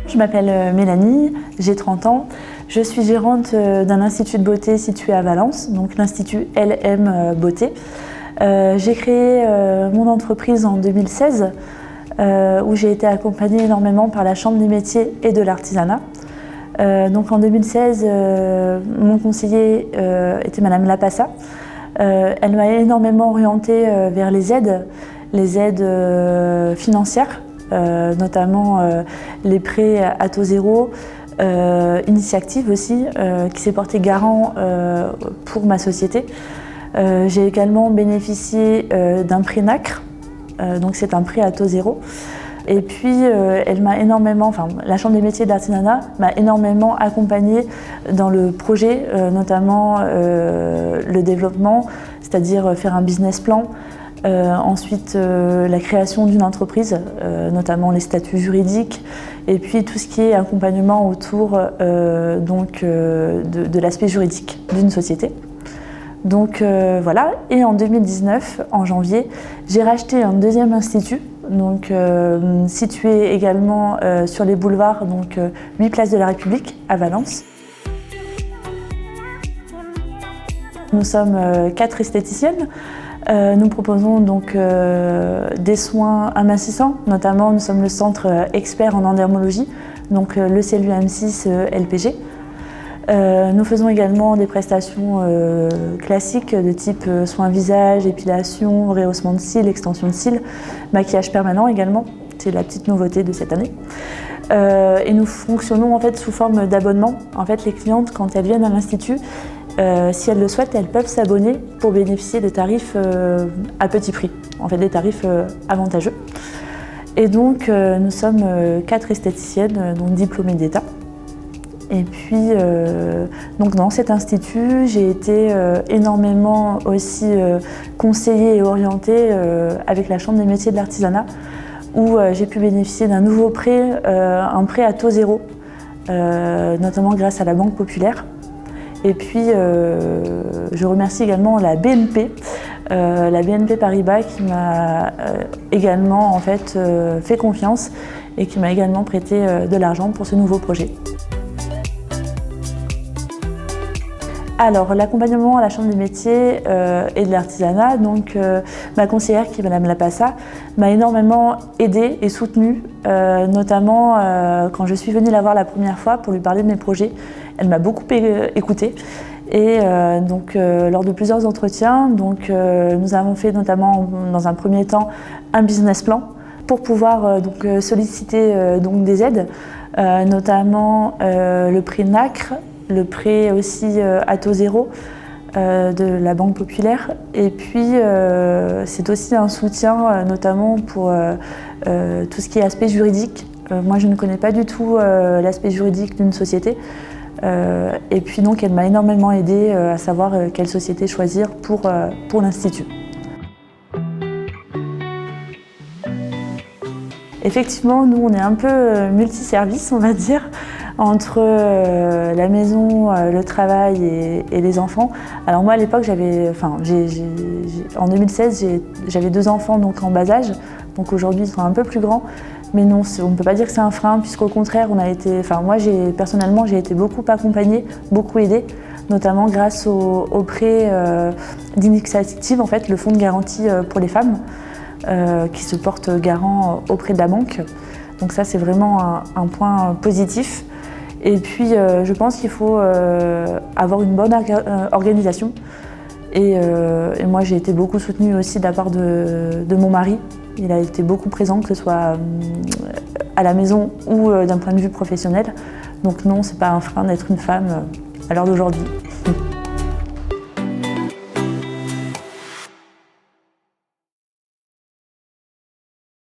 Je m'appelle Mélanie, j'ai 30 ans. Je suis gérante d'un institut de beauté situé à Valence, donc l'Institut LM Beauté. J'ai créé mon entreprise en 2016 où j'ai été accompagnée énormément par la Chambre des métiers et de l'artisanat. Donc en 2016, mon conseiller était Madame Lapassa. Elle m'a énormément orientée vers les aides financières, notamment les prêts à taux zéro, Initiactive aussi, qui s'est porté garant pour ma société. J'ai également bénéficié d'un prêt NACRE, donc c'est un prêt à taux zéro. Et puis, elle m'a énormément, la Chambre des métiers de l'artisanat m'a énormément accompagnée dans le projet, notamment le développement, c'est-à-dire faire un business plan. Ensuite, la création d'une entreprise, notamment les statuts juridiques, et puis tout ce qui est accompagnement autour de l'aspect juridique d'une société. Donc voilà, et en 2019, en janvier, j'ai racheté un deuxième institut, donc situé également sur les boulevards, 8 places de la République à Valence. Nous sommes 4 esthéticiennes. Nous proposons donc des soins amincissants, notamment nous sommes le centre expert en endermologie, donc le CELU-M6 LPG. Nous faisons également des prestations classiques de type soins visage, épilation, rehaussement de cils, extension de cils, maquillage permanent également, c'est la petite nouveauté de cette année. Et nous fonctionnons en fait sous forme d'abonnement. En fait, les clientes, quand elles viennent à l'Institut, si elles le souhaitent, elles peuvent s'abonner pour bénéficier des tarifs à petit prix, en fait des tarifs avantageux. Et donc nous sommes 4 esthéticiennes, donc diplômées d'État. Et puis donc dans cet institut, j'ai été énormément aussi conseillée et orientée avec la Chambre des métiers de l'artisanat, où j'ai pu bénéficier d'un nouveau prêt, un prêt à taux zéro, notamment grâce à la Banque Populaire. Et puis, je remercie également la BNP Paribas qui m'a également en fait, fait confiance et qui m'a également prêté de l'argent pour ce nouveau projet. Alors, l'accompagnement à la Chambre des métiers et de l'artisanat, donc ma conseillère qui est Madame Lapassa, m'a énormément aidée et soutenue, notamment quand je suis venue la voir la première fois pour lui parler de mes projets. Elle m'a beaucoup écoutée et lors de plusieurs entretiens, nous avons fait notamment dans un premier temps un business plan pour pouvoir solliciter des aides, notamment le prêt NACRE, le prêt aussi à taux zéro de la Banque Populaire. Et puis c'est aussi un soutien notamment pour tout ce qui est aspect juridique. Moi je ne connais pas du tout l'aspect juridique d'une société. Et puis donc elle m'a énormément aidée à savoir quelle société choisir pour l'Institut. Effectivement, nous on est un peu multiservice, on va dire, entre la maison, le travail et les enfants. Alors moi à l'époque, en 2016, j'avais 2 enfants donc en bas âge, donc aujourd'hui ils sont un peu plus grands. Mais non, on ne peut pas dire que c'est un frein, puisqu'au contraire, moi personnellement, j'ai été beaucoup accompagnée, beaucoup aidée, notamment grâce au prêt d'Initiactive, en fait, le fonds de garantie pour les femmes, qui se porte garant auprès de la banque. Donc ça, c'est vraiment un point positif. Et puis, je pense qu'il faut avoir une bonne organisation. Et moi, j'ai été beaucoup soutenue aussi de la part de mon mari. Il a été beaucoup présent, que ce soit à la maison ou d'un point de vue professionnel. Donc non, c'est pas un frein d'être une femme à l'heure d'aujourd'hui.